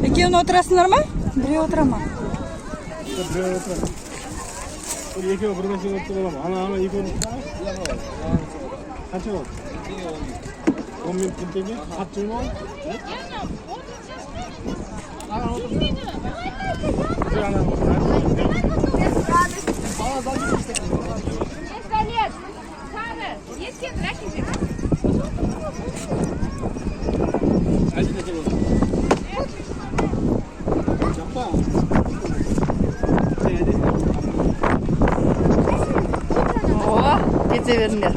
Екеуің отырасыңдар ма? Біреу отыра ма? Біреу отыра. Екеуі бір нәрсе отырып аламын. Ана екеуі қанша болды? 10 минут теңге? Хат жыл ма? Kete verinler.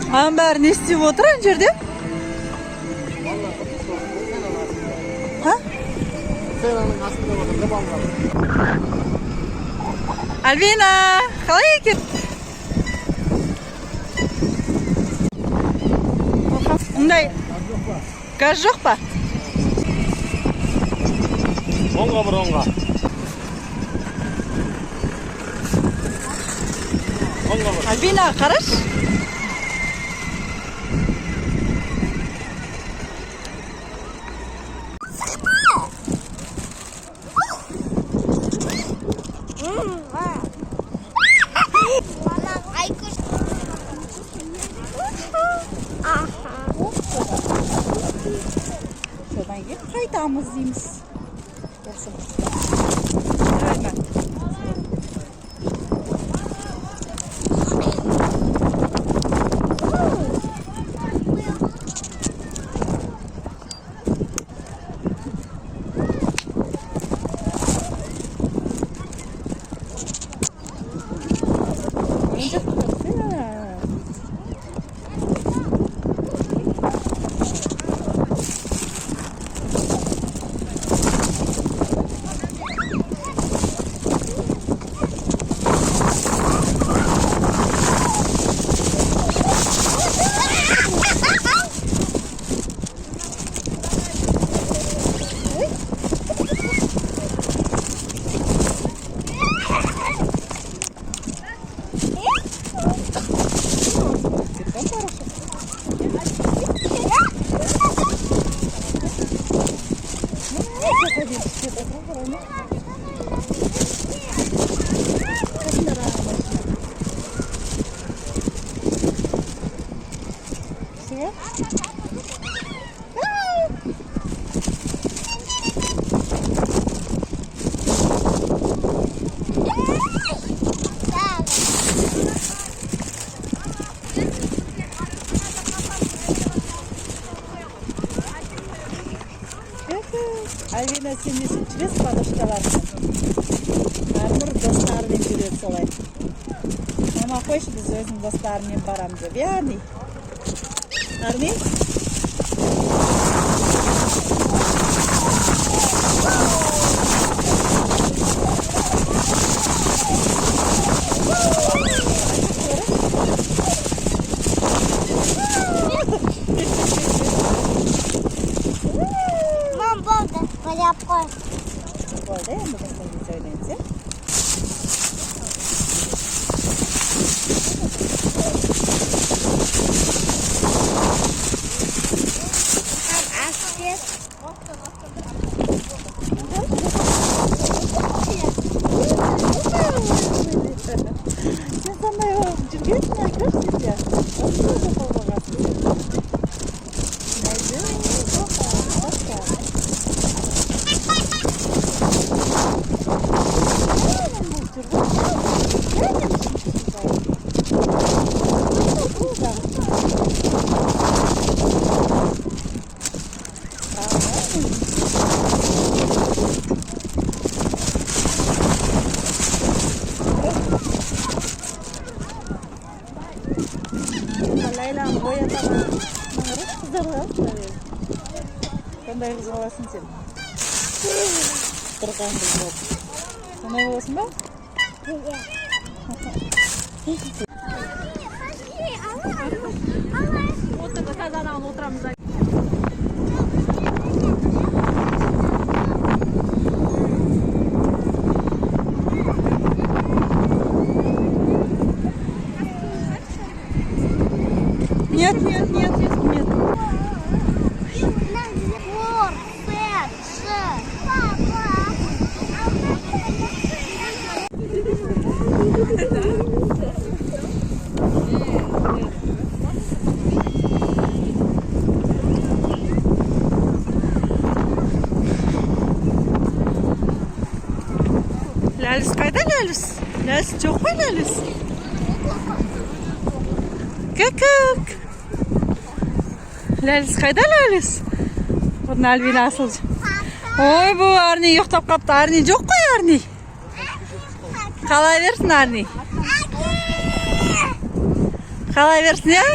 Аның бәрі не істеп отыр ана жерде? Альбина, қалай екен? Ондай газ жоқ па? Оңға бір оңға. Альбина, қараш. Содан кейін қайтамыз дейміз. Альбина, сен несін жүресің, бадышқаларына? Армыр солай. Мама қойшы біз өзінің достарымен барамыз деп, Арни. Арни? Мам, болды, ойлап қой. Болды, енді біздің сөйлейміз, Сен сондай болып жүргенсің, көрсін де. Осы Ләйләм боятамын. Маңырып қыздарға қандай қыз боласың сен? Тұрған қыз болып. Сондай боласың ба? Отырды тазадан отырамыз. Нет. Ләліс қайда Ләліс? Ләліс жоқ қой Ләліс? Көк. Ләліс қайда Ләліс? Бұның Альбина асыл. Ой, бұл Арни ұйықтап қапты. Арни жоқ қой Арни. Қалай берсін Арни? Қалай берсін, я?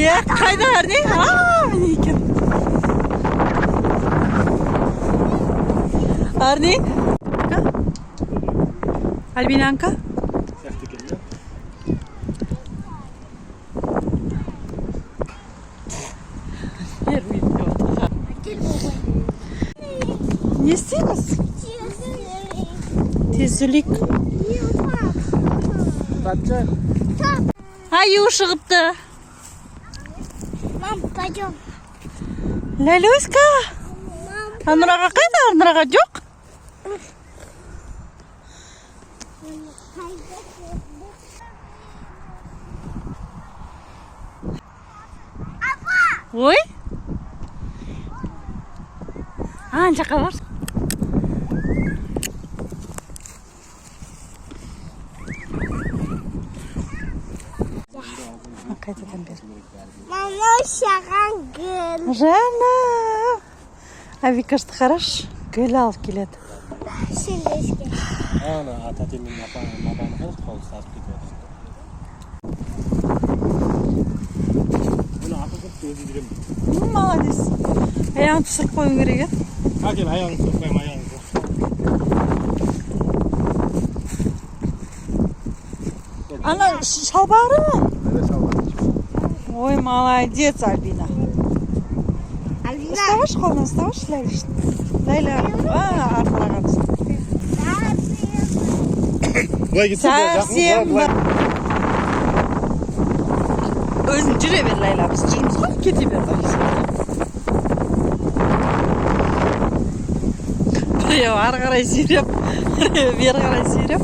Иә, қайда Арни? Міне екен. Арни? Альбинанка? Сияқты екен, да? Не істейміз? Тезулік. Тапча. Аю шығыпты. Мам, пойдем. Ләлөська. Анұраға қайда? Анұраға жоқ? Ой? Ана жаққа бар. Қайтадан бер. Мама, шаған гүл. Жаным. Авикашты қараш, гүл алып келеді. Сендеске. Ана ататемнің мапаны қол сарып кетеді. Бұны ақыл қып өзі жүремін. Молодец. Аяғын түсіріп қойың керек, е? Әкел аяғын түсіріп қойым, аяғын түсіріп. Ана шалбары. Öyle sallanıyor. Ой, молодец, Альбина. Альбина. Вставаш, қолынан вставаш, Ләйлиш. Ләйла, арқалаған. Былай кетсе Совсем бір. Өзің жүре бер, Ләйла. Біз жүрміз ғой, кете бер. Біреу ары қарай сүйреп, біреу бері қарай сүйреп.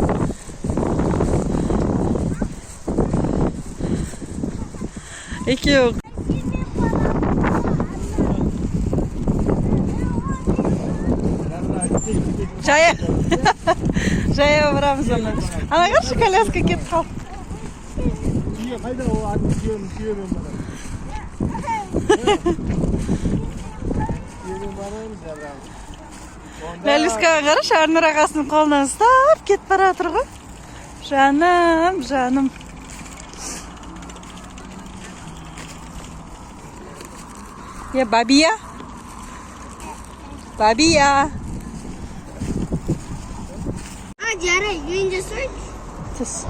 Екеуі. Жая. Жая барамыз ана. Ана қаршы коляска кетіп қалды. Түйе қайда ол атын түйемен барамыз. Түйемен барамыз Абрам. Ләлюскаға қарашы, Арнұр ағасының қолынан ұстап кетіп бара жатыр ғой. Жаным, жаным. Бабия? Бабия. Жарай, үйінде сой. Түс.